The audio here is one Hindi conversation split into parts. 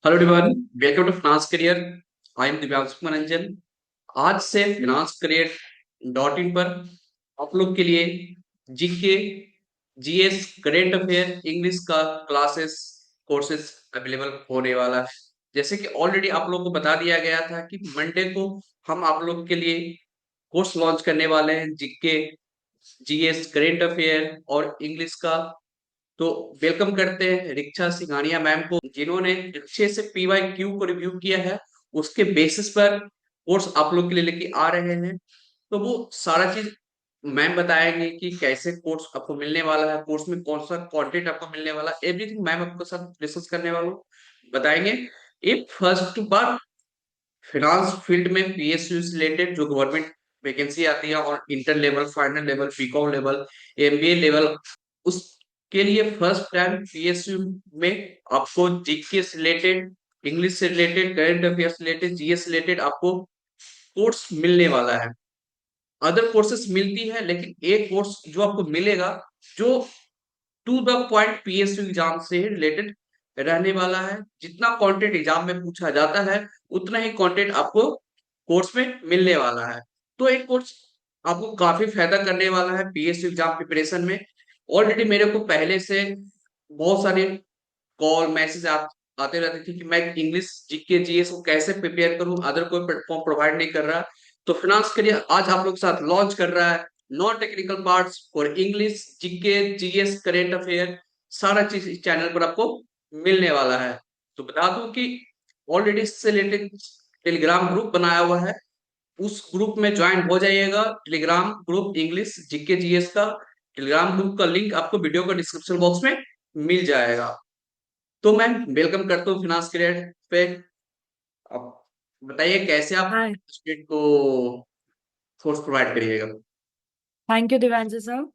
Hello everyone, welcome to finance career. I am Divyanshu Mananjan. आज से फाइनेंस करियर डॉट इन पर आप लोग के लिए GK, GS, current affair, English का क्लासेस कोर्सेज अवेलेबल होने वाला है। जैसे कि ऑलरेडी आप लोग को बता दिया गया था कि मंडे को हम आप लोग के लिए कोर्स लॉन्च करने वाले हैं, जीके, जीएस, करेंट अफेयर और इंग्लिश का। तो वेलकम करते हैं रिक्षा सिंघानिया मैम को, जिन्होंने अच्छे से पीवाई क्यू को रिव्यू किया है। उसके बेसिस पर कोर्स आप लोग के लिए लेके आ रहे हैं। तो वो सारा चीज मैम बताएंगे कि कैसे कोर्स आपको मिलने वाला है, कोर्स में कौन सा कंटेंट आपको मिलने वाला है, एवरीथिंग मैम आपके साथ डिस्कस करने वालों बताएंगे। ये फर्स्ट बार फिनांस फील्ड में पीएसयू से रिलेटेड जो गवर्नमेंट वैकेंसी आती है और inter level, final level, BCom level, MBA level, उसके लिए फर्स्ट टाइम पीएसयू में आपको जीके से रिलेटेड, इंग्लिश से related, current affairs related, GS से रिलेटेड आपको कोर्स मिलने वाला है। अदर कोर्सेस मिलती है, लेकिन एक कोर्स जो आपको मिलेगा जो to the point PSU exam से रिलेटेड रहने वाला है। जितना कंटेंट एग्जाम में पूछा जाता है उतना ही कंटेंट आपको कोर्स में मिलने वाला है। तो एक कोर्स आपको काफी फायदा करने वाला है पीएसयू एग्जाम प्रिपरेशन में। ऑलरेडी मेरे को पहले से बहुत सारे कॉल मैसेज आते रहते थे कि मैं इंग्लिश, जीके, जीएस को कैसे प्रिपेयर करूं, अदर कोई प्लेटफॉर्म प्रोवाइड नहीं कर रहा। तो फाइनेंस करियर आज आप लोग के साथ लॉन्च कर रहा है non technical parts for English, GK, GS, current affair, सारा चीज इस चैनल पर आपको मिलने वाला है। तो बता दूं कि ऑलरेडी इससे रिलेटेड टेलीग्राम ग्रुप बनाया हुआ है, उस ग्रुप में ज्वाइन हो जाइएगा। Telegram group English, GK, GS का टेलीग्राम ग्रुप का लिंक आपको वीडियो का डिस्क्रिप्शन बॉक्स में मिल जाएगा। तो मैं वेलकम करता हूँ फिनांस करियर पे। अब बताइए कैसे आप हाय। स्टूडेंट को कोर्स प्रोवाइड करिएगा। Thank you Divyanshu sir.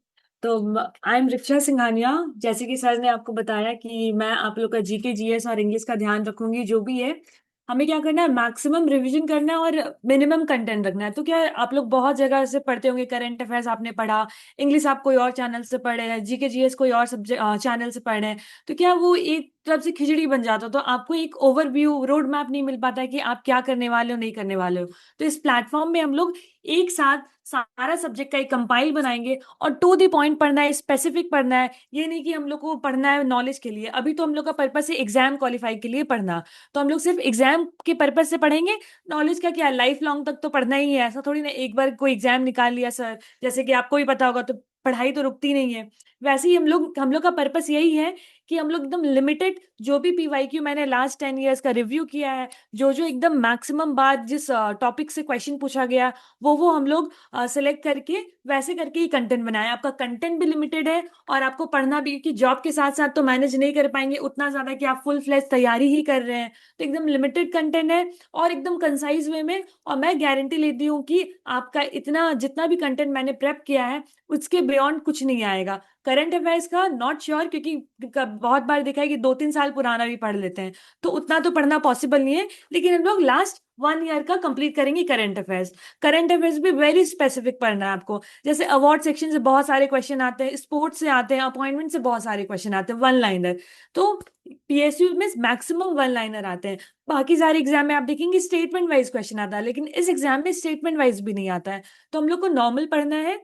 तो आई एम रिक्षा सिंघानिया। जैसे कि सर ने आपको बताया कि मैं आप लोग का जीके जीएस और इंग्लिश का ध्यान रखूंगी। जो भी है, हमें क्या करना है, मैक्सिमम रिवीजन करना है और मिनिमम कंटेंट रखना है। तो क्या है, आप लोग बहुत जगह से पढ़ते होंगे, करंट अफेयर्स आपने पढ़ा, इंग्लिश आप कोई और चैनल से पढ़े हैं, जीके जीएस कोई और सब्जेक्ट चैनल से पढ़े हैं। तो क्या वो एक तरफ से खिचड़ी बन जाता, तो आपको एक ओवरव्यू रोड मैप नहीं मिल पाता है कि आप क्या करने वाले हो, नहीं करने वाले हो। तो इस प्लेटफॉर्म में हम लोग एक साथ सारा सब्जेक्ट का एक कंपाइल बनाएंगे और टू दी पॉइंट पढ़ना है, स्पेसिफिक पढ़ना है। ये नहीं कि हम लोग को पढ़ना है नॉलेज के लिए, अभी तो हम लोग का पर्पस है एग्जाम क्वालिफाई के लिए पढ़ना। तो हम लोग सिर्फ एग्जाम के पर्पस से पढ़ेंगे। नॉलेज का क्या, लाइफ लॉन्ग तक तो पढ़ना ही है, ऐसा थोड़ी ना एक बार कोई एग्जाम निकाल लिया सर, जैसे कि आपको भी पता होगा, तो पढ़ाई तो रुकती नहीं है। वैसे ही हम लोग का पर्पस यही है कि हम लोग एकदम लिमिटेड, जो भी पीवाईक्यू मैंने लास्ट 10 ईयर्स का रिव्यू किया है, जो जो एकदम मैक्सिमम बार जिस टॉपिक से क्वेश्चन पूछा गया, वो हम लोग सेलेक्ट करके वैसे करके ही कंटेंट बनाया। आपका कंटेंट भी लिमिटेड है और आपको पढ़ना भी, कि जॉब के साथ साथ तो मैनेज नहीं कर पाएंगे उतना ज्यादा कि आप फुल फ्लेज तैयारी ही कर रहे हैं। तो एकदम लिमिटेड कंटेंट है और एकदम कंसाइज वे में। और मैं गारंटी लेती हूँ कि आपका इतना जितना भी कंटेंट मैंने प्रेप किया है उसके बियॉन्ड कुछ नहीं आएगा। करंट अफेयर्स का नॉट श्योर, क्योंकि बहुत बार देखा है कि 2-3 साल पुराना भी पढ़ लेते हैं, तो उतना तो पढ़ना पॉसिबल नहीं है। लेकिन हम लोग लास्ट 1 ईयर का कंप्लीट करेंगे करंट अफेयर्स। करंट अफेयर्स भी वेरी स्पेसिफिक पढ़ना है आपको। जैसे अवार्ड सेक्शन से बहुत सारे क्वेश्चन आते हैं, स्पोर्ट्स से आते हैं, अपॉइंटमेंट से बहुत सारे क्वेश्चन आते हैं, वन लाइनर। तो पीएसयू में मैक्सिमम वन लाइनर आते हैं। बाकी सारे एग्जाम में आप देखेंगे स्टेटमेंट वाइज क्वेश्चन आता है, लेकिन इस एग्जाम में स्टेटमेंट वाइज भी नहीं आता है। तो हम लोग को नॉर्मल पढ़ना है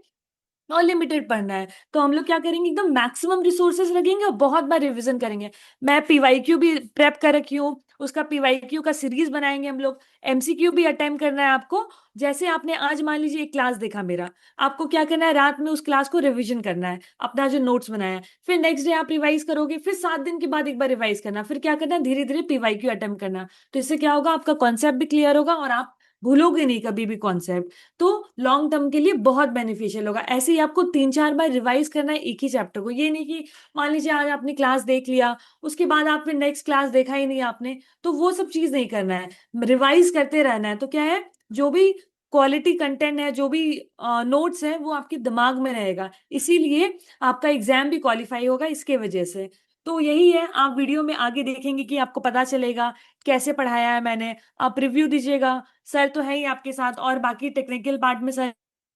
और लिमिटेड पढ़ना है। तो हम लोग क्या करेंगे, एकदम मैक्सिमम रिसोर्सेज लगेंगे और बहुत बार रिवीजन करेंगे। मैं पीवाईक्यू भी प्रेप कर रखी हूँ, उसका पीवाईक्यू का सीरीज बनाएंगे हम लोग। एमसीक्यू भी अटेम्प्ट करना है आपको। जैसे आपने आज मान लीजिए एक क्लास देखा मेरा, आपको क्या करना है, रात में उस क्लास को रिवीजन करना है, अपना जो नोट्स बनाया है। फिर नेक्स्ट डे आप रिवाइज करोगे, फिर 7 दिन के बाद एक बार रिवाइज करना, फिर क्या करना है, धीरे धीरे पीवाईक्यू अटेम्प्ट करना। तो इससे क्या होगा, आपका कॉन्सेप्ट भी क्लियर होगा और आप भूलोगे नहीं कभी भी कॉन्सेप्ट। तो लॉन्ग टर्म के लिए बहुत बेनिफिशियल होगा। ऐसे ही आपको 3-4 बार रिवाइज करना है एक ही चैप्टर को। ये नहीं कि मान लीजिए आज आपने क्लास देख लिया, उसके बाद आप फिर नेक्स्ट क्लास देखा ही नहीं आपने, तो वो सब चीज नहीं करना है। रिवाइज करते रहना है। तो क्या है, जो भी क्वालिटी कंटेंट है, जो भी नोट्स है, वो आपके दिमाग में रहेगा। इसीलिए आपका एग्जाम भी क्वालिफाई होगा इसके वजह से। तो यही है, आप वीडियो में आगे देखेंगे कि आपको पता चलेगा कैसे पढ़ाया है मैंने। आप रिव्यू दीजिएगा, सर तो है ही आपके साथ, और बाकी टेक्निकल पार्ट में सर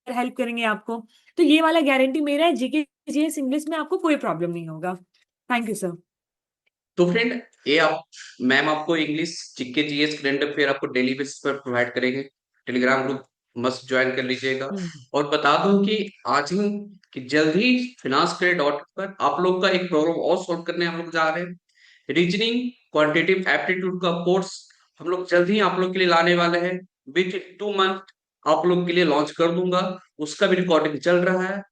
हेल्प करेंगे आपको। तो ये वाला गारंटी मेरा है, जीके जीएस इंग्लिश में आपको कोई प्रॉब्लम नहीं होगा। Thank you sir. तो फ्रेंड ये आप मैम आपको English GK GS current affair आपको डेली बेसिस पर प्रोवाइड करेंगे। टेलीग्राम ग्रुप मस्ट ज्वाइन कर लीजिएगा। और बता दूं कि आज ही कि जल्द ही फिनांस क्रेडिट डॉट पर आप लोग का एक प्रॉब्लम और सॉल्व करने हम लोग जा रहे हैं। रीजनिंग क्वांटिटेटिव एप्टीट्यूड का कोर्स हम लोग जल्द ही आप लोग के लिए लाने वाले हैं। विथ इन 2 मंथ आप लोग के लिए लॉन्च कर दूंगा। उसका भी रिकॉर्डिंग चल रहा है।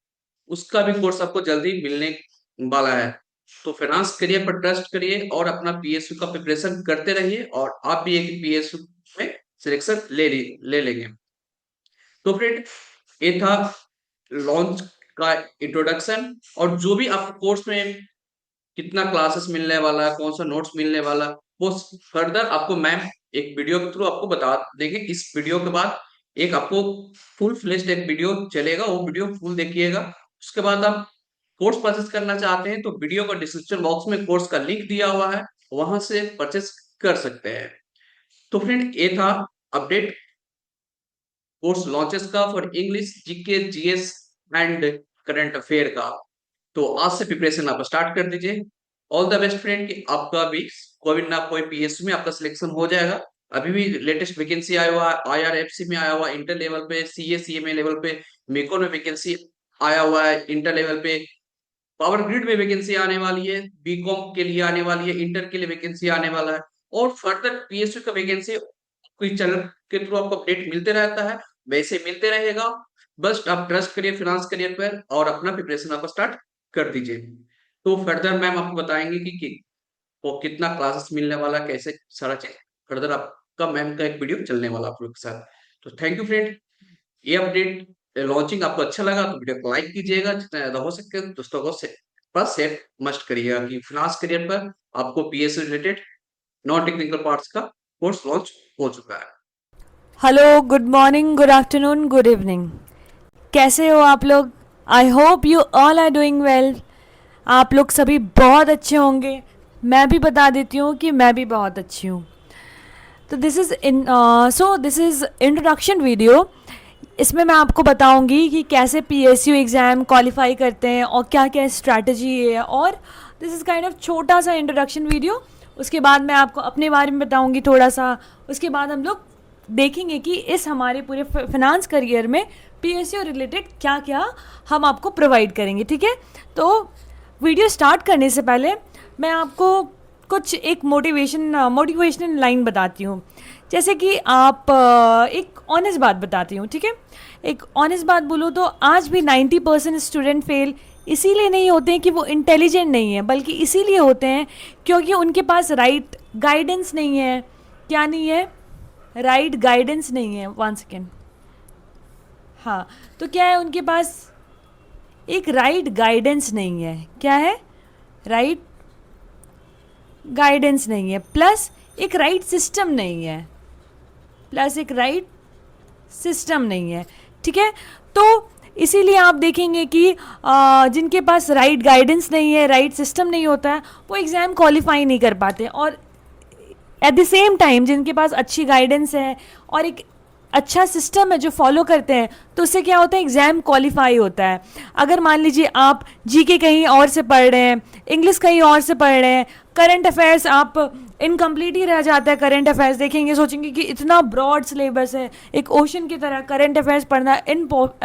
उसका भी कोर्स आपको जल्दी मिलने वाला है। तो फाइनेंस करियर पर ट्रस्ट करिए और अपना पीएसयू का प्रिपरेशन करते रहिए और आप भी एक पीएसयू में सिलेक्शन ले लेंगे। तो फ्रेंड ये था लॉन्च का इंट्रोडक्शन। और जो भी आपको कोर्स में कितना क्लासेस मिलने वाला है, कौन सा नोट्स मिलने वाला, वो फर्दर आपको मैम एक वीडियो के थ्रू आपको बता देंगे। इस वीडियो के बाद एक आपको फुल फ्लेश्ड एक वीडियो चलेगा, वो वीडियो फुल देखिएगा। उसके बाद आप कोर्स परचेस करना चाहते हैं तो वीडियो का डिस्क्रिप्शन बॉक्स में कोर्स का लिंक दिया हुआ है, वहां से परचेस कर सकते हैं। तो फ्रेंड ये था अपडेट कोर्स लॉन्चेस का for English GK GS and current affair का। तो आज से प्रिपरेशन आप स्टार्ट कर दीजिए। ऑल द बेस्ट फ्रेंड कि आपका भी कोई ना कोई पीएसयू में आपका सिलेक्शन हो जाएगा। अभी भी लेटेस्ट वैकेंसी आया हुआ है, आईआरएफसी में आया हुआ है, इंटर लेवल पे, सीए सीएमए लेवल पे, मेकोन में वैकेंसी आया हुआ है, इंटर लेवल पे पावर ग्रिड में वैकेंसी आने वाली है, बीकॉम के लिए आने वाली है, इंटर के लिए वैकेंसी आने वाला है। और फर्दर पीएसयू का वैकेंसी कोई चैनल के थ्रू आपको अपडेट मिलते रहता है, वैसे मिलते रहेगा। बस आप ट्रस्ट करिए फिनांस करियर पर और अपना प्रिपरेशन आप स्टार्ट कर दीजिए। तो फर्दर मैम आपको बताएंगे कि वो कितना क्लासेस मिलने वाला, कैसे सारा चीज फर्दर आपका मैम का एक वीडियो चलने वाला आप लोग के साथ। तो थैंक यू फ्रेंड। ये अपडेट लॉन्चिंग आपको अच्छा लगा तो वीडियो को लाइक कीजिएगा, जितना ज्यादा हो सके दोस्तों को पास शेयर मस्ट करिएगा कि फिनांस करियर पर आपको PS related non technical parts का कोर्स लॉन्च हो चुका है। Hello, good morning, good afternoon, good evening. कैसे हो आप लोग? I hope you all are doing well. आप लोग सभी बहुत अच्छे होंगे। मैं भी बता देती हूँ कि मैं भी बहुत अच्छी हूँ। तो दिस इज़ इंट्रोडक्शन वीडियो। इसमें मैं आपको बताऊंगी कि कैसे पीएसयू एग्ज़ाम क्वालिफाई करते हैं और क्या क्या स्ट्रैटेजी है। और दिस इज़ काइंड ऑफ छोटा सा इंट्रोडक्शन वीडियो। उसके बाद मैं आपको अपने बारे में बताऊंगी थोड़ा सा। उसके बाद हम लोग देखेंगे कि इस हमारे पूरे फाइनेंस करियर में पीएसयू रिलेटेड क्या क्या हम आपको प्रोवाइड करेंगे। ठीक है, तो वीडियो स्टार्ट करने से पहले मैं आपको कुछ एक मोटिवेशनल लाइन बताती हूँ। जैसे कि आप एक ऑनेस्ट बात बताती हूँ। ठीक है, एक ऑनेस्ट बात बोलूँ तो आज भी 90% स्टूडेंट फेल इसीलिए नहीं होते हैं कि वो इंटेलिजेंट नहीं है, बल्कि इसीलिए होते हैं क्योंकि उनके पास राइट गाइडेंस नहीं है। क्या नहीं है? राइट गाइडेंस नहीं है। 1 सेकेंड। हाँ, तो क्या है, उनके पास एक राइट गाइडेंस नहीं है। क्या है? राइट गाइडेंस नहीं है, प्लस एक राइट सिस्टम नहीं है। ठीक है, तो इसीलिए आप देखेंगे कि जिनके पास राइट गाइडेंस नहीं है, राइट सिस्टम नहीं होता है, वो एग्ज़ाम क्वालिफाई नहीं कर पाते। और एट द सेम टाइम जिनके पास अच्छी गाइडेंस है और एक अच्छा सिस्टम है जो फॉलो करते हैं, तो उससे क्या होता है, एग्ज़ाम क्वालिफाई होता है। अगर मान लीजिए आप जीके कहीं और से पढ़ रहे हैं, इंग्लिश कहीं और से पढ़ रहे हैं, करंट अफेयर्स आप इनकम्प्लीट ही रह जाता है। करंट अफेयर्स देखेंगे, सोचेंगे कि इतना ब्रॉड सिलेबस है, एक ओशन की तरह करंट अफेयर्स पढ़ना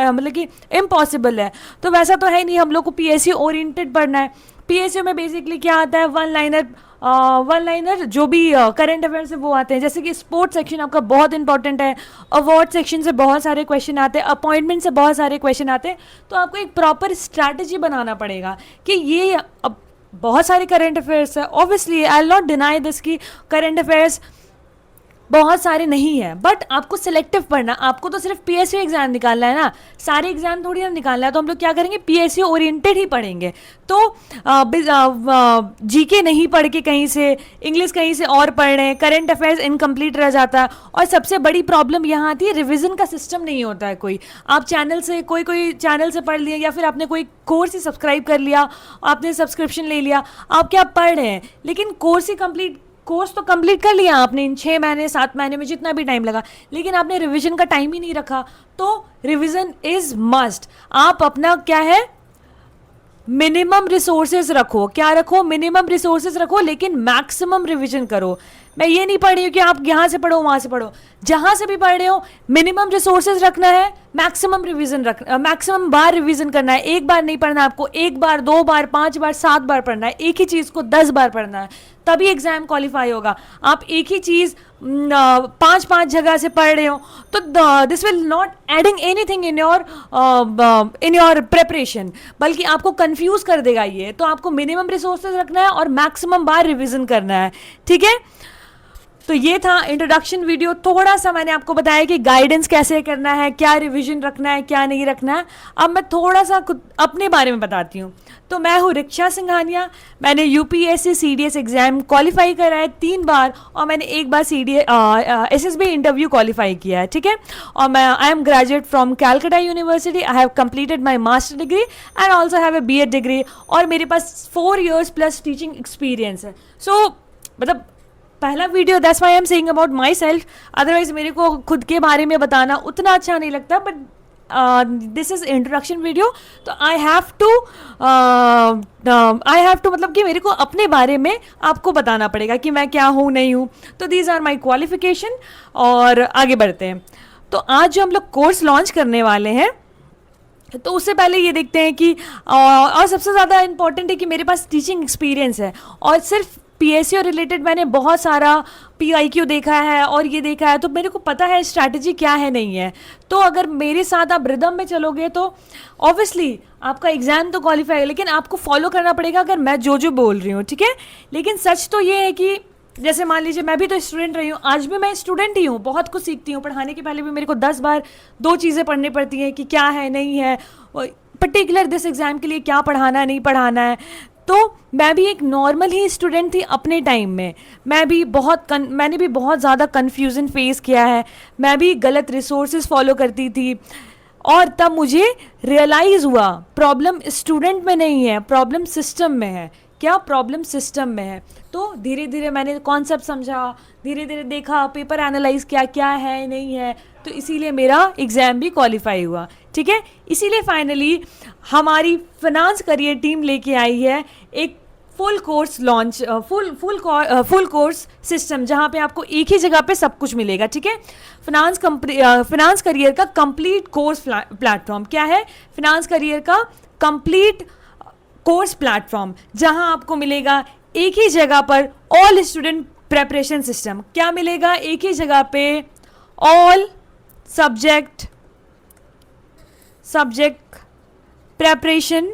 मतलब कि इम्पॉसिबल है। तो वैसा तो है नहीं, हम लोग को पीएसयू ओरिएंटेड पढ़ना है। पीएसयू में बेसिकली क्या आता है, वन लाइनर जो भी करंट अफेयर्स है वो आते हैं। जैसे कि स्पोर्ट्स सेक्शन आपका बहुत इंपॉर्टेंट है, अवार्ड सेक्शन से बहुत सारे क्वेश्चन आते हैं, अपॉइंटमेंट से बहुत सारे क्वेश्चन आते हैं। तो आपको एक प्रॉपर स्ट्रैटेजी बनाना पड़ेगा कि ये अब बहुत सारे करंट अफेयर्स है। Obviously I will not deny this कि करंट अफेयर्स बहुत सारे नहीं है, बट आपको सिलेक्टिव पढ़ना। आपको तो सिर्फ पीएसयू एग्जाम निकालना है ना, सारे एग्जाम थोड़ी ना निकालना है। तो हम लोग क्या करेंगे, पीएसयू ओरिएंटेड ही पढ़ेंगे। तो जीके नहीं पढ़ के कहीं से, इंग्लिश कहीं से और पढ़ रहे हैं, करंट अफेयर्स इनकम्प्लीट रह जाता है। और सबसे बड़ी प्रॉब्लम यहाँ आती है, रिविजन का सिस्टम नहीं होता है। कोई आप चैनल से कोई चैनल से पढ़ लिया, या फिर आपने कोई कोर्स ही सब्सक्राइब कर लिया, आपने सब्सक्रिप्शन ले लिया, आप क्या पढ़ रहे हैं, लेकिन कोर्स तो कंप्लीट कर लिया आपने इन 6 महीने 7 महीने में, जितना भी टाइम लगा, लेकिन आपने रिवीजन का टाइम ही नहीं रखा। तो रिवीजन इज मस्ट। आप अपना क्या है, मिनिमम रिसोर्सेज रखो। क्या रखो? मिनिमम रिसोर्सेज रखो, लेकिन मैक्सिमम रिवीजन करो। मैं ये नहीं पढ़ रही हूँ कि आप यहाँ से पढ़ो वहाँ से पढ़ो, जहाँ से भी पढ़ रहे हो मिनिमम रिसोर्सेज रखना है, मैक्सिमम रिवीजन रखना, मैक्सिमम बार रिवीजन करना है। एक बार नहीं पढ़ना आपको, एक बार, 2 बार, 5 बार, 7 बार पढ़ना है। एक ही चीज़ को 10 बार पढ़ना है, तभी एग्जाम क्वालिफाई होगा। आप एक ही चीज़ 5 जगह से पढ़ रहे हो तो this will not adding anything in your preparation, बल्कि आपको कंफ्यूज कर देगा ये। तो आपको मिनिमम रिसोर्सेज रखना है और मैक्सिमम बार रिवीजन करना है, ठीक है। तो ये था इंट्रोडक्शन वीडियो। थोड़ा सा मैंने आपको बताया कि गाइडेंस कैसे करना है, क्या रिवीजन रखना है, क्या नहीं रखना है। अब मैं थोड़ा सा खुद अपने बारे में बताती हूँ। तो मैं हूँ रिक्षा सिंघानिया। मैंने यूपीएससी सीडीएस एग्जाम क्वालिफाई करा है 3 बार, और मैंने एक बार एसएसबी इंटरव्यू क्वालिफाई किया है, ठीक है। और मैं I am graduate from Calcutta university. I have completed my master degree and also have a BEd degree, और मेरे पास 4 years प्लस टीचिंग एक्सपीरियंस है। सो मतलब पहला video, that's why I am saying about my self. Otherwise मेरे को खुद के बारे में बताना उतना अच्छा नहीं लगता, but this is introduction video. तो आई हैव टू मतलब कि मेरे को अपने बारे में आपको बताना पड़ेगा कि मैं क्या हूँ, नहीं हूँ। तो दीज आर माई क्वालिफिकेशन। और आगे बढ़ते हैं। तो आज जो हम लोग कोर्स लॉन्च करने वाले हैं, तो उससे पहले ये देखते हैं कि और सबसे ज़्यादा इंपॉर्टेंट है कि मेरे पास टीचिंग एक्सपीरियंस है, और सिर्फ पीएससी और रिलेटेड मैंने बहुत सारा पीआईक्यू देखा है और ये देखा है, तो मेरे को पता है स्ट्रैटेजी क्या है, नहीं है। तो अगर मेरे साथ आप रिदम में चलोगे तो ऑब्वियसली आपका एग्जाम तो क्वालिफाई है, लेकिन आपको फॉलो करना पड़ेगा अगर मैं जो बोल रही हूँ, ठीक है। लेकिन सच तो ये है कि जैसे मान लीजिए मैं भी तो स्टूडेंट रही हूँ, आज भी मैं स्टूडेंट ही हूँ, बहुत कुछ सीखती हूँ। पढ़ाने के पहले भी मेरे को 10 बार 2 चीज़ें पढ़नी पड़ती हैं कि क्या है, नहीं है, पर्टिकुलर दिस एग्ज़ाम के लिए क्या पढ़ाना है, नहीं पढ़ाना है। तो मैं भी एक नॉर्मल ही स्टूडेंट थी अपने टाइम में। मैंने भी बहुत ज़्यादा कन्फ्यूज़न फेस किया है। मैं भी गलत रिसोर्सेज फॉलो करती थी, और तब मुझे रियलाइज़ हुआ प्रॉब्लम स्टूडेंट में नहीं है, प्रॉब्लम सिस्टम में है। क्या प्रॉब्लम सिस्टम में है? तो धीरे धीरे मैंने कॉन्सेप्ट समझा, धीरे धीरे देखा, पेपर एनालाइज किया, क्या है नहीं है, तो इसीलिए मेरा एग्ज़ाम भी क्वालिफाई हुआ, ठीक है। इसीलिए फाइनली हमारी फाइनेंस करियर टीम लेके आई है एक full course launch, full course system, जहाँ पे आपको एक ही जगह पे सब कुछ मिलेगा, ठीक है। फाइनेंस करियर का कंप्लीट कोर्स प्लेटफॉर्म क्या है? फाइनेंस करियर का कंप्लीट कोर्स प्लेटफॉर्म, जहां आपको मिलेगा एक ही जगह पर ऑल स्टूडेंट प्रेपरेशन सिस्टम। क्या मिलेगा एक ही जगह पे? ऑल सब्जेक्ट प्रेपरेशन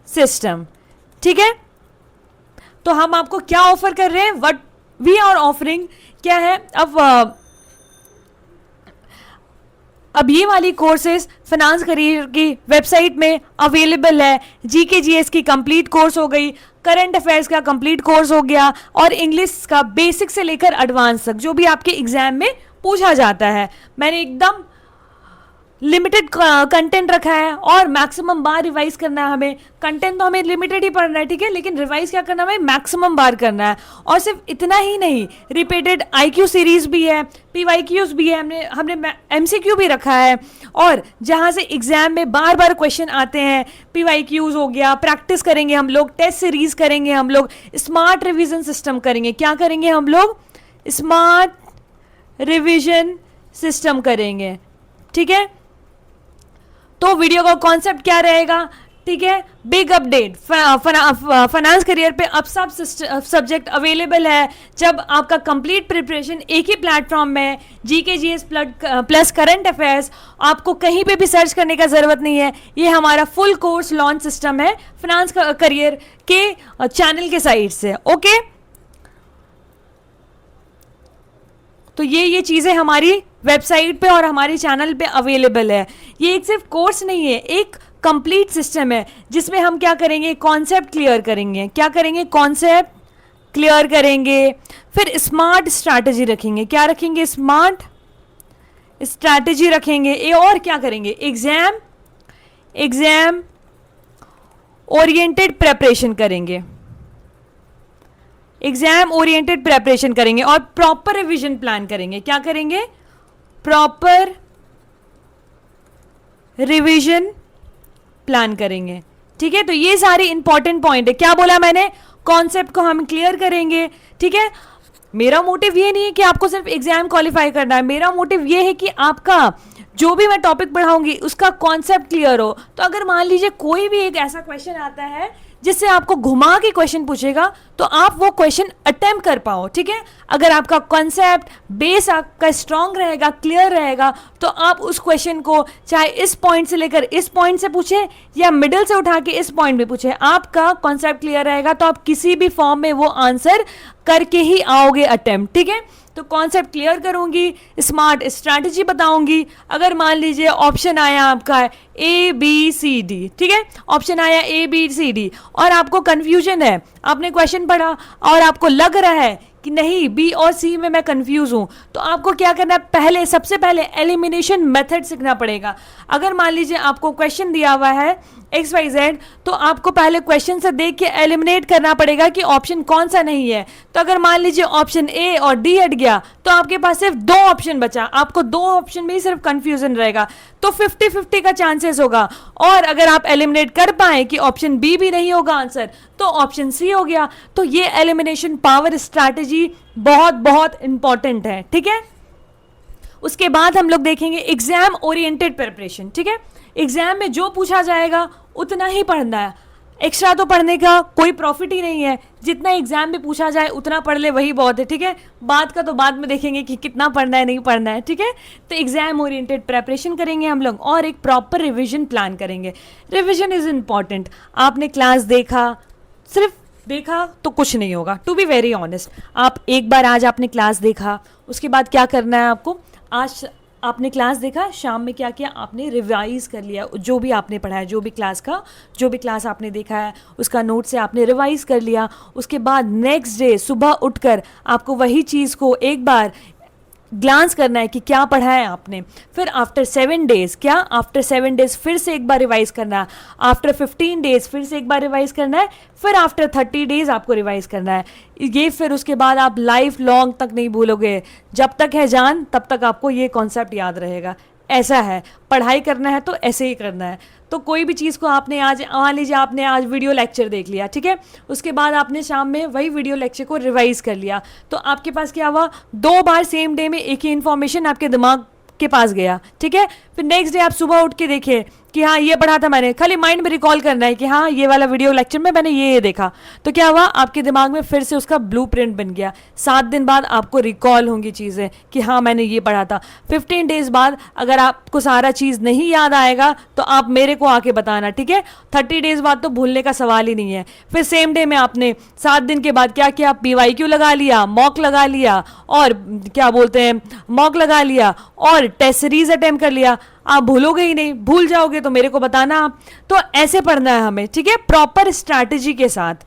सिस्टम, ठीक है। तो हम आपको क्या ऑफर कर रहे हैं? व्हाट वी आर ऑफरिंग क्या है? अब ये वाली कोर्सेज फाइनेंस करियर की वेबसाइट में अवेलेबल है। जीके जीएस की कंप्लीट कोर्स हो गई, करंट अफेयर्स का कंप्लीट कोर्स हो गया, और इंग्लिश का बेसिक से लेकर एडवांस तक जो भी आपके एग्जाम में पूछा जाता है, मैंने एकदम लिमिटेड कंटेंट रखा है। और मैक्सिमम बार रिवाइज करना है हमें। कंटेंट तो हमें लिमिटेड ही पढ़ना है, ठीक है, लेकिन रिवाइज क्या करना है? मैक्सिमम बार करना है। और सिर्फ इतना ही नहीं, रिपीटेड आईक्यू सीरीज भी है, पीवाईक्यूज भी है, हमने एमसीक्यू भी रखा है। और जहाँ से एग्जाम में बार बार क्वेश्चन आते हैं, पीवाईक्यूज हो गया, प्रैक्टिस करेंगे हम लोग, टेस्ट सीरीज करेंगे हम लोग, स्मार्ट रिविजन सिस्टम करेंगे। क्या करेंगे हम लोग? स्मार्ट रिविजन सिस्टम करेंगे, ठीक है। तो वीडियो का कॉन्सेप्ट क्या रहेगा? ठीक है, बिग अपडेट, फाइनेंस करियर पे अब सब सब्जेक्ट अवेलेबल है। जब आपका कंप्लीट प्रिपरेशन एक ही प्लेटफॉर्म में, GK GS plus current affairs, आपको कहीं पे भी सर्च करने का ज़रूरत नहीं है। ये हमारा फुल कोर्स लॉन्च सिस्टम है फाइनेंस करियर के चैनल के साइड से, ओके। तो ये चीज़ें हमारी वेबसाइट पे और हमारे चैनल पे अवेलेबल है। ये एक सिर्फ कोर्स नहीं है, एक कंप्लीट सिस्टम है जिसमें हम क्या करेंगे? कॉन्सेप्ट क्लियर करेंगे। क्या करेंगे? कॉन्सेप्ट क्लियर करेंगे। फिर स्मार्ट स्ट्रैटेजी रखेंगे। क्या रखेंगे? स्मार्ट स्ट्रैटेजी रखेंगे। ये और क्या करेंगे? एग्जाम ओरिएंटेड प्रेपरेशन करेंगे। एग्जाम ओरिएंटेड प्रेपरेशन करेंगे और प्रॉपर रिवीजन प्लान करेंगे। क्या करेंगे? प्रॉपर रिवीजन प्लान करेंगे। ठीक है, तो ये सारे इंपॉर्टेंट पॉइंट है। क्या बोला मैंने, कॉन्सेप्ट को हम क्लियर करेंगे। ठीक है, मेरा मोटिव ये नहीं है कि आपको सिर्फ एग्जाम क्वालिफाई करना है, मेरा मोटिव ये है कि आपका जो भी मैं टॉपिक पढ़ाऊंगी उसका कॉन्सेप्ट क्लियर हो। तो अगर मान लीजिए कोई भी एक ऐसा क्वेश्चन आता है जिससे आपको घुमा के क्वेश्चन पूछेगा, तो आप वो क्वेश्चन अटेम्प्ट कर पाओ। ठीक है, अगर आपका कॉन्सेप्ट बेस आपका स्ट्रांग रहेगा, क्लियर रहेगा, तो आप उस क्वेश्चन को चाहे इस पॉइंट से लेकर इस पॉइंट से पूछे या मिडिल से उठा के इस पॉइंट में पूछे, आपका कॉन्सेप्ट क्लियर रहेगा तो आप किसी भी फॉर्म में वो आंसर करके ही आओगे अटेम्प्ट। ठीक है, तो कॉन्सेप्ट क्लियर करूंगी, स्मार्ट स्ट्रैटेजी बताऊंगी। अगर मान लीजिए ऑप्शन आया आपका ए बी सी डी, ठीक है, ऑप्शन आया ए बी सी डी और आपको कंफ्यूजन है, आपने क्वेश्चन पढ़ा और आपको लग रहा है कि नहीं बी और सी में मैं कंफ्यूज हूं, तो आपको क्या करना है, पहले सबसे पहले एलिमिनेशन मेथड सीखना पड़ेगा। अगर मान लीजिए आपको क्वेश्चन दिया हुआ है XYZ, तो आपको पहले क्वेश्चन से देख के एलिमिनेट करना पड़ेगा कि ऑप्शन कौन सा नहीं है। तो अगर मान लीजिए ऑप्शन ए और डी हट गया तो आपके पास सिर्फ 2 ऑप्शन बचा, आपको 2 ऑप्शन में ही सिर्फ कंफ्यूजन रहेगा, तो 50-50 का चांसेस होगा। और अगर आप एलिमिनेट कर पाए कि ऑप्शन बी भी नहीं होगा आंसर, तो ऑप्शन सी हो गया। तो ये एलिमिनेशन पावर स्ट्रैटेजी बहुत बहुत इंपॉर्टेंट है। ठीक है, उसके बाद हम लोग देखेंगे एग्जाम ओरिएंटेड प्रिपरेशन। ठीक है, एग्जाम में जो पूछा जाएगा उतना ही पढ़ना है, एक्स्ट्रा तो पढ़ने का कोई प्रॉफिट ही नहीं है। जितना एग्जाम में पूछा जाए उतना पढ़ ले, वही बहुत है। ठीक है, बाद का तो बाद में देखेंगे कि कितना पढ़ना है नहीं पढ़ना है। ठीक है, तो एग्जाम ओरिएंटेड प्रिपरेशन करेंगे हम लोग और एक प्रॉपर रिविजन प्लान करेंगे। Revision is important. आपने क्लास देखा, सिर्फ देखा तो कुछ नहीं होगा, टू बी वेरी ऑनेस्ट। आप एक बार आज आपने क्लास देखा, उसके बाद क्या करना है आपको, आज आपने क्लास देखा, शाम में क्या किया, आपने रिवाइज कर लिया जो भी आपने पढ़ा है, जो भी क्लास आपने देखा है उसका नोट से आपने रिवाइज कर लिया। उसके बाद नेक्स्ट डे सुबह उठकर आपको वही चीज़ को एक बार ग्लांस करना है कि क्या पढ़ा है आपने। फिर आफ्टर 7 डेज फिर से एक बार रिवाइज करना है, आफ्टर 15 डेज फिर से एक बार रिवाइज करना है, फिर आफ्टर 30 डेज आपको रिवाइज करना है। ये फिर उसके बाद आप लाइफ लॉन्ग तक नहीं भूलोगे, जब तक है जान तब तक आपको ये कॉन्सेप्ट याद रहेगा। ऐसा है, पढ़ाई करना है तो ऐसे ही करना है। तो कोई भी चीज़ को आपने आज, मान लीजिए आपने आज वीडियो लेक्चर देख लिया, ठीक है, उसके बाद आपने शाम में वही वीडियो लेक्चर को रिवाइज कर लिया, तो आपके पास क्या हुआ, 2 बार सेम डे में एक ही इन्फॉर्मेशन आपके दिमाग के पास गया। ठीक है, फिर नेक्स्ट डे आप सुबह उठ के देखिए कि हाँ ये पढ़ा था मैंने, खाली माइंड में रिकॉल करना है कि हाँ ये वाला वीडियो लेक्चर में मैंने ये देखा, तो क्या हुआ, आपके दिमाग में फिर से उसका ब्लूप्रिंट बन गया। 7 दिन बाद आपको रिकॉल होंगी चीज़ें कि हाँ मैंने ये पढ़ा था। 15 डेज बाद अगर आपको सारा चीज़ नहीं याद आएगा तो आप मेरे को आके बताना, ठीक है। 30 डेज बाद तो भूलने का सवाल ही नहीं है। फिर सेम डे में आपने 7 दिन के बाद क्या किया, PYQ लगा लिया, मॉक लगा लिया, और क्या बोलते हैं, मॉक लगा लिया और टेस्ट सीरीज अटेम्प्ट कर लिया। आप भूलोगे ही नहीं, भूल जाओगे तो मेरे को बताना आप। तो ऐसे पढ़ना है हमें, ठीक है, प्रॉपर स्ट्रैटेजी के साथ।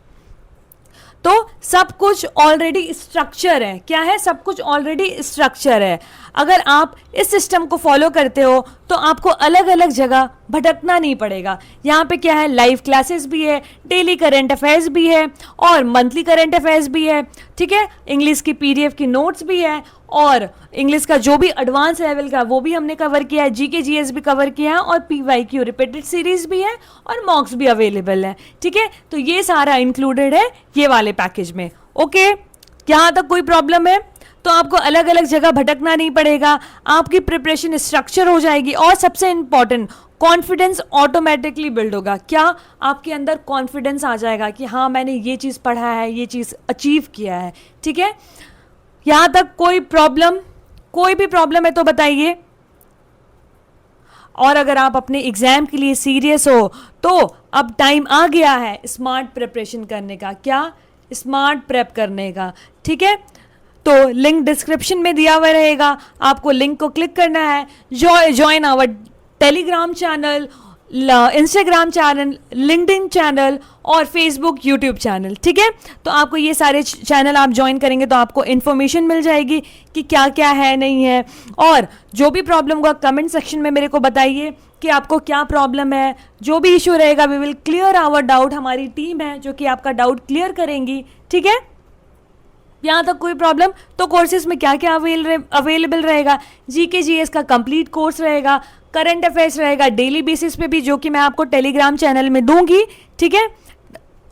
तो सब कुछ ऑलरेडी स्ट्रक्चर है। क्या है, सब कुछ ऑलरेडी स्ट्रक्चर है। अगर आप इस सिस्टम को फॉलो करते हो तो आपको अलग अलग जगह भटकना नहीं पड़ेगा। यहाँ पे क्या है, लाइव क्लासेस भी है, डेली करंट अफेयर्स भी है और मंथली करंट अफेयर्स भी है, ठीक है। इंग्लिश की PDF की नोट्स भी है और इंग्लिश का जो भी एडवांस लेवल का वो भी हमने कवर किया है, GK GS भी कवर किया है और PYQ रिपीटेड सीरीज भी है और मॉक्स भी अवेलेबल है, ठीक है। तो ये सारा इंक्लूडेड है ये वाले पैकेज में। ओके, यहाँ तक कोई प्रॉब्लम है? तो आपको अलग अलग जगह भटकना नहीं पड़ेगा, आपकी प्रिपरेशन स्ट्रक्चर हो जाएगी और सबसे इंपॉर्टेंट, कॉन्फिडेंस ऑटोमेटिकली बिल्ड होगा। क्या, आपके अंदर कॉन्फिडेंस आ जाएगा कि हाँ मैंने ये चीज़ पढ़ा है, ये चीज़ अचीव किया है, ठीक है। यहाँ तक कोई प्रॉब्लम, कोई भी प्रॉब्लम है तो बताइए। और अगर आप अपने एग्जाम के लिए सीरियस हो तो अब टाइम आ गया है स्मार्ट प्रिपरेशन करने का। क्या, स्मार्ट प्रेप करने का, ठीक है। तो लिंक डिस्क्रिप्शन में दिया हुआ रहेगा, आपको लिंक को क्लिक करना है, join our Telegram channel, Instagram channel, LinkedIn channel और फेसबुक यूट्यूब चैनल, ठीक है। तो आपको ये सारे चैनल आप ज्वाइन करेंगे तो आपको इन्फॉर्मेशन मिल जाएगी कि क्या क्या है नहीं है। और जो भी प्रॉब्लम होगा कमेंट सेक्शन में मेरे को बताइए कि आपको क्या प्रॉब्लम है। जो भी इशू रहेगा we will clear our doubt. हमारी टीम है जो कि आपका डाउट क्लियर करेंगी, ठीक है। यहाँ तक कोई प्रॉब्लम? तो कोर्सेज में क्या क्या अवेलेबल रहेगा? जीके जीएस का कंप्लीट कोर्स रहेगा, करंट अफेयर्स रहेगा डेली बेसिस पे भी, जो कि मैं आपको टेलीग्राम चैनल में दूंगी, ठीक है।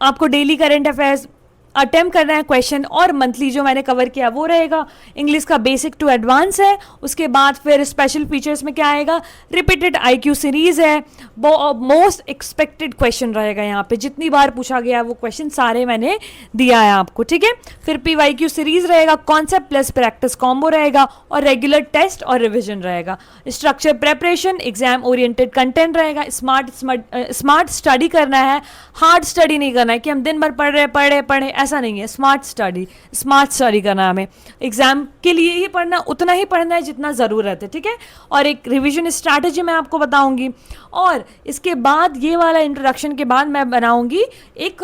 आपको डेली करंट अफेयर्स अटेम्प्ट करना है क्वेश्चन, और मंथली जो मैंने कवर किया वो रहेगा। इंग्लिश का बेसिक टू एडवांस है, उसके बाद फिर स्पेशल फीचर्स में क्या आएगा, रिपीटेड आईक्यू सीरीज है, वो मोस्ट एक्सपेक्टेड क्वेश्चन रहेगा यहाँ पे, जितनी बार पूछा गया वो क्वेश्चन सारे मैंने दिया है आपको, ठीक है। फिर पीवाईक्यू सीरीज रहेगा, कॉन्सेप्ट प्लस प्रैक्टिस कॉम्बो रहेगा, और रेगुलर टेस्ट और रिविजन रहेगा। Structure preparation, exam oriented content रहेगा, स्मार्ट स्टडी करना है, हार्ड स्टडी नहीं करना है कि हम दिन भर पढ़े, ऐसा नहीं है। स्मार्ट स्टडी करना है हमें, एग्जाम के लिए ही पढ़ना, उतना ही पढ़ना है जितना ज़रूरत है, ठीक है। और एक रिवीजन स्ट्रैटेजी मैं आपको बताऊंगी, और इसके बाद ये वाला इंट्रोडक्शन के बाद मैं बनाऊंगी एक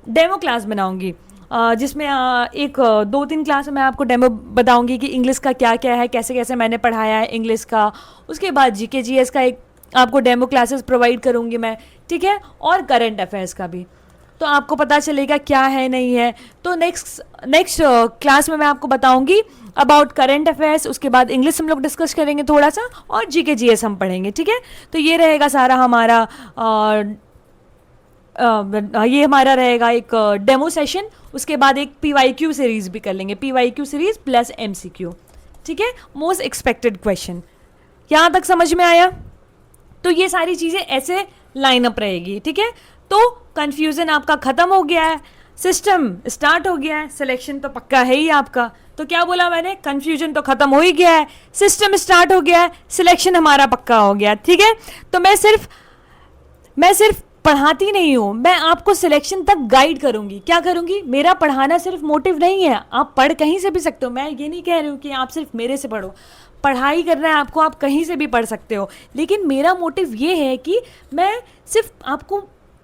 डेमो क्लास बनाऊंगी, जिसमें एक 2-3 क्लास में मैं आपको डेमो बताऊंगी कि इंग्लिश का क्या क्या है, कैसे कैसे मैंने पढ़ाया है इंग्लिश का। उसके बाद जीके जीएस का एक आपको डेमो क्लासेस प्रोवाइड करूंगी मैं, ठीक है, और करंट अफेयर्स का भी, तो आपको पता चलेगा क्या है नहीं है। तो नेक्स्ट क्लास में मैं आपको बताऊंगी अबाउट करंट अफेयर्स, उसके बाद इंग्लिश हम लोग डिस्कस करेंगे थोड़ा सा, और जीके जीएस हम पढ़ेंगे, ठीक है। तो ये रहेगा सारा हमारा ये हमारा रहेगा एक डेमो सेशन। उसके बाद एक पीवाईक्यू सीरीज भी कर लेंगे, पीवाईक्यू सीरीज प्लस एमसीक्यू, ठीक है, मोस्ट एक्सपेक्टेड क्वेश्चन। यहाँ तक समझ में आया? तो ये सारी चीज़ें ऐसे लाइन अप रहेगी, ठीक है। तो कंफ्यूजन आपका खत्म हो गया है, सिस्टम स्टार्ट हो गया है, सिलेक्शन तो पक्का है ही आपका। तो क्या बोला मैंने, कंफ्यूजन तो खत्म हो ही गया है, सिस्टम स्टार्ट हो गया है, सिलेक्शन हमारा पक्का हो गया, ठीक है। तो मैं सिर्फ पढ़ाती नहीं हूँ, मैं आपको सिलेक्शन तक गाइड करूंगी। क्या करूंगी? मेरा पढ़ाना सिर्फ मोटिव नहीं है, आप पढ़ कहीं से भी सकते हो, मैं ये नहीं कह रही हूँ कि आप सिर्फ मेरे से पढ़ो, पढ़ाई करना है आपको, आप कहीं से भी पढ़ सकते हो, लेकिन मेरा मोटिव ये है कि मैं सिर्फ आपको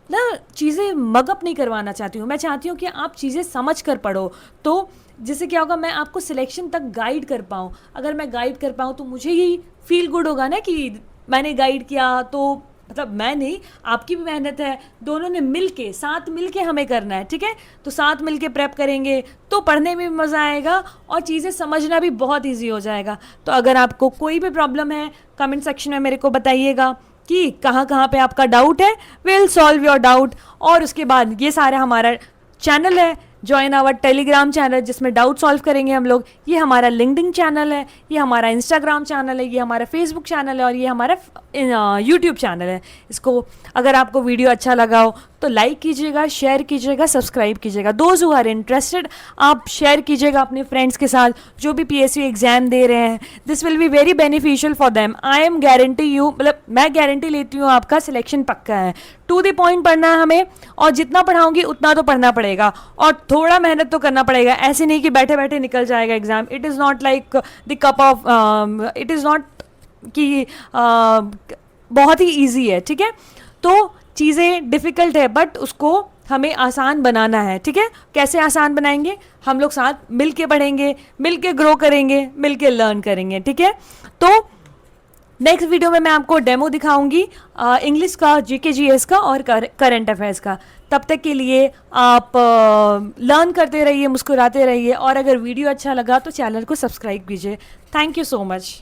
ना चीज़ें मगअप नहीं करवाना चाहती हूँ, मैं चाहती हूँ कि आप चीज़ें समझ कर पढ़ो। तो जिससे क्या होगा, मैं आपको सिलेक्शन तक गाइड कर पाऊँ। अगर मैं गाइड कर पाऊँ तो मुझे ही फील गुड होगा ना कि मैंने गाइड किया, तो मतलब मैं नहीं, आपकी भी मेहनत है, दोनों ने साथ मिलके हमें करना है, ठीक है। तो साथ मिलके प्रेप करेंगे तो पढ़ने में भी मज़ा आएगा, और चीज़ें समझना भी बहुत ईजी हो जाएगा। तो अगर आपको कोई भी प्रॉब्लम है, कमेंट सेक्शन में मेरे को बताइएगा कि कहाँ पे आपका डाउट है, विल सॉल्व योर डाउट। और उसके बाद ये सारा हमारा चैनल है, ज्वाइन आवर टेलीग्राम चैनल, जिसमें डाउट सॉल्व करेंगे हम लोग। ये हमारा लिंक्डइन चैनल है, ये हमारा इंस्टाग्राम चैनल है, ये हमारा फेसबुक चैनल है, और ये हमारा यूट्यूब चैनल है। इसको अगर आपको वीडियो अच्छा लगा हो तो लाइक कीजिएगा, शेयर कीजिएगा, सब्सक्राइब कीजिएगा। दोज हु आर इंटरेस्टेड, आप शेयर कीजिएगा अपने फ्रेंड्स के साथ जो भी पीएसयू एग्जाम दे रहे हैं। This will be very beneficial for them. I am guarantee you, मतलब मैं गारंटी लेती हूँ आपका सिलेक्शन पक्का है। टू द पॉइंट पढ़ना है हमें, और जितना पढ़ाऊंगी उतना तो पढ़ना पड़ेगा, और थोड़ा मेहनत तो करना पड़ेगा। ऐसे नहीं कि बैठे बैठे निकल जाएगा exam. It is not like the cup of, it is not कि बहुत ही ईजी है, ठीक है। तो चीज़ें डिफ़िकल्ट है, बट उसको हमें आसान बनाना है, ठीक है। कैसे आसान बनाएंगे? हम लोग साथ मिल के पढ़ेंगे, मिल के ग्रो करेंगे, मिल के लर्न करेंगे, ठीक है। तो नेक्स्ट वीडियो में मैं आपको डेमो दिखाऊंगी इंग्लिश का, जीके जीएस का, और करंट अफेयर्स का। तब तक के लिए आप लर्न करते रहिए, मुस्कुराते रहिए, और अगर वीडियो अच्छा लगा तो चैनल को सब्सक्राइब कीजिए। Thank you so much.